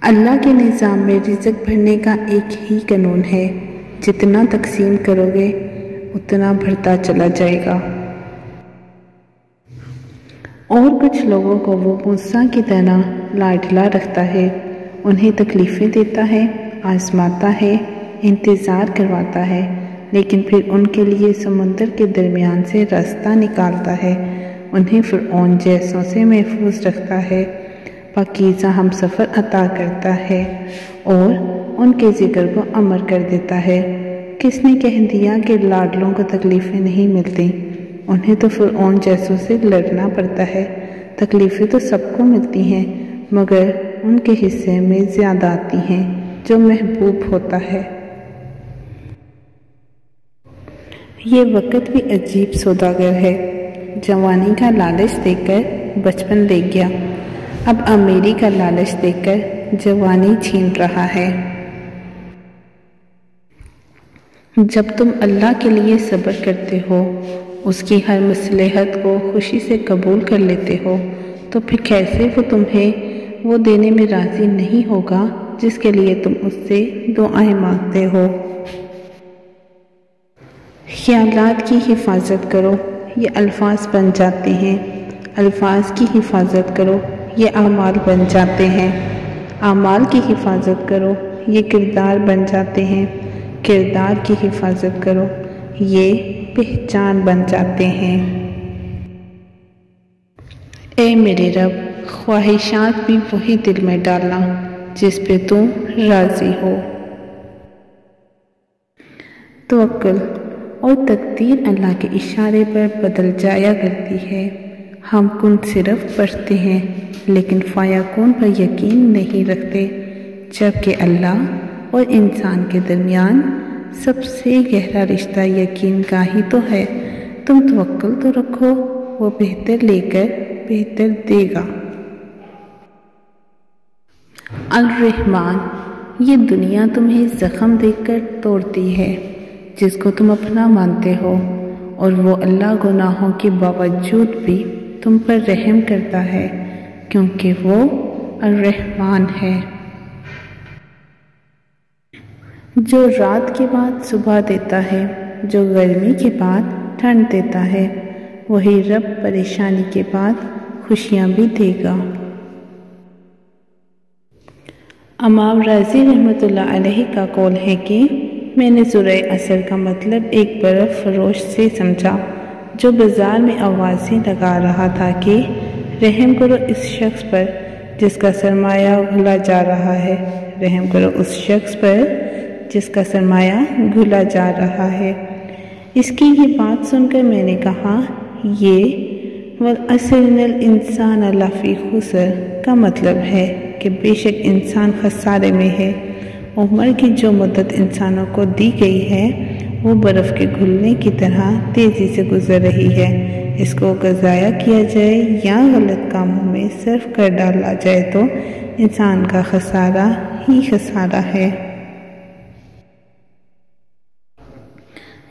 اللہ کے نظام میں رزق بھرنے کا ایک ہی قانون ہے، جتنا تقسیم کرو گے اتنا بڑھتا چلا جائے گا۔ اور کچھ لوگوں کو وہ موسیٰ کی طرح لاڈلا رکھتا ہے، انہیں تکلیفیں دیتا ہے، آزماتا ہے، انتظار کرواتا ہے، لیکن پھر ان کے لیے سمندر کے درمیان سے راستہ نکالتا ہے، انہیں فرعون جیسوں سے محفوظ رکھتا ہے، پاکیزہ ہم سفر عطا کرتا ہے اور ان کے ذکر کو امر کر دیتا ہے۔ کس نے کہہ دیا کہ لاڈلوں کو تکلیفیں نہیں ملتی؟ انہیں تو فرعون جیسوں سے لڑنا پڑتا ہے۔ تکلیفیں تو سب کو ملتی ہیں، مگر ان کے حصے میں زیادہ آتی ہیں جو محبوب ہوتا ہے۔ یہ وقت بھی عجیب سوداگر ہے، جوانی کا لالچ دے کر بچپن لے گیا، اب امیری کا لالچ دے کر جوانی چھین رہا ہے۔ جب تم اللہ کے لیے صبر کرتے ہو، اس کی ہر مصلحت کو خوشی سے قبول کر لیتے ہو، تو پھر کیسے وہ تمہیں وہ دینے میں راضی نہیں ہوگا جس کے لیے تم اس سے دعائیں مانگتے ہو۔ خیالات کی حفاظت کرو، یہ الفاظ بن جاتے ہیں، الفاظ کی حفاظت کرو، یہ اعمال بن جاتے ہیں، اعمال کی حفاظت کرو، یہ کردار بن جاتے ہیں، کردار کی حفاظت کرو، یہ پہچان بن جاتے ہیں۔ اے میرے رب، خواہشات بھی وہی دل میں ڈالنا جس پہ تو راضی ہو۔ توکل اور تقدیر اللہ کے اشارے پر بدل جایا کرتی ہے۔ ہم کن صرف پڑھتے ہیں لیکن فیکون پر یقین نہیں رکھتے، جبکہ اللہ اور انسان کے درمیان سب سے گہرا رشتہ یقین کا ہی تو ہے۔ تم توکل تو رکھو، وہ بہتر لے کر بہتر دے گا۔ الرحمن، یہ دنیا تمہیں زخم دے کر توڑتی ہے جس کو تم اپنا مانتے ہو، اور وہ اللہ گناہوں کے باوجود بھی تم پر رحم کرتا ہے کیونکہ وہ الرحمن ہے۔ جو رات کے بعد صبح دیتا ہے، جو گرمی کے بعد ٹھنڈ دیتا ہے، وہی رب پریشانی کے بعد خوشیاں بھی دے گا۔ امام راضی رحمۃ اللہ علیہ کا قول ہے کہ میں نے سورہ عصر کا مطلب ایک برف فروش سے سمجھا جو بازار میں آوازیں لگا رہا تھا کہ رحم کرو اس شخص پر جس کا سرمایہ گھلا جا رہا ہے، رحم کرو اس شخص پر جس کا سرمایہ گھلا جا رہا ہے۔ اس کی یہ بات سن کر میں نے کہا، یہ وَالْعَصْرِ إِنَّ الْإِنسَانَ لَفِي خُسْرٍ کا مطلب ہے کہ بے شک انسان خسارے میں ہے۔ عمر کی جو مدت انسانوں کو دی گئی ہے وہ برف کے گھلنے کی طرح تیزی سے گزر رہی ہے۔ اس کو اگر ضائع کیا جائے یا غلط کاموں میں صرف کر ڈالا جائے تو انسان کا خسارہ ہی خسارہ ہے۔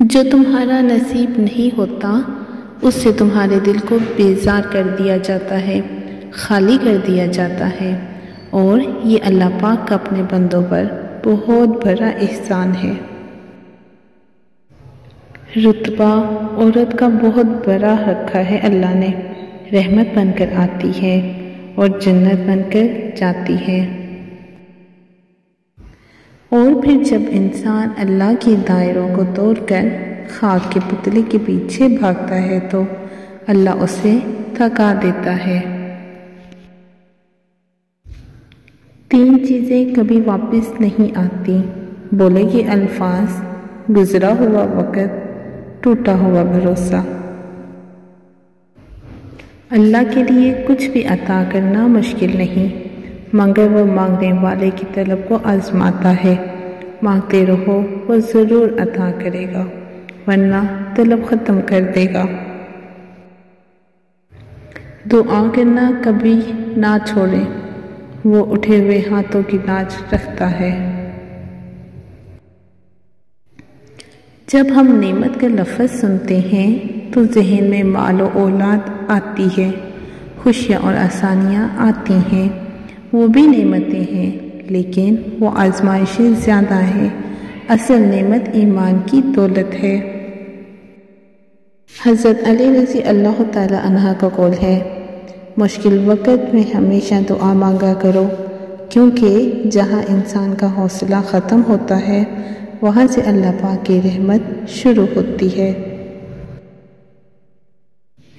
جو تمہارا نصیب نہیں ہوتا اس سے تمہارے دل کو بیزار کر دیا جاتا ہے، خالی کر دیا جاتا ہے، اور یہ اللہ پاک کا اپنے بندوں پر بہت بڑا احسان ہے۔ رتبہ عورت کا بہت بڑا رکھا ہے اللہ نے، رحمت بن کر آتی ہے اور جنت بن کر جاتی ہے۔ اور پھر جب انسان اللہ کے دائروں کو توڑ کر خاک کے پتلے کے پیچھے بھاگتا ہے تو اللہ اسے تھکا دیتا ہے۔ 3 چیزیں کبھی واپس نہیں آتی، بولے یہ الفاظ، گزرا ہوا وقت، ٹوٹا ہوا بھروسہ۔ اللہ کے لیے کچھ بھی عطا کرنا مشکل نہیں، مگر وہ مانگنے والے کی طلب کو آزماتا ہے۔ مانگتے رہو، وہ ضرور عطا کرے گا، ورنہ طلب ختم کر دے گا۔ دعا کرنا کبھی نہ چھوڑیں، وہ اٹھے ہوئے ہاتھوں کی لاج رکھتا ہے۔ جب ہم نعمت کا لفظ سنتے ہیں تو ذہن میں مال و اولاد آتی ہے، خوشیاں اور آسانیاں آتی ہیں، وہ بھی نعمتیں ہیں، لیکن وہ آزمائشیں زیادہ ہیں۔ اصل نعمت ایمان کی دولت ہے۔ حضرت علی رضی اللہ تعالی عنہ کا قول ہے، مشکل وقت میں ہمیشہ دعا مانگا کرو، کیونکہ جہاں انسان کا حوصلہ ختم ہوتا ہے وہاں سے اللہ پاک کی رحمت شروع ہوتی ہے۔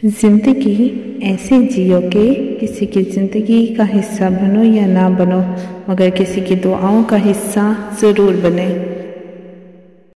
زندگی ایسے جیو کہ کسی کی زندگی کا حصہ بنو یا نہ بنو، مگر کسی کی دعاؤں کا حصہ ضرور بنے۔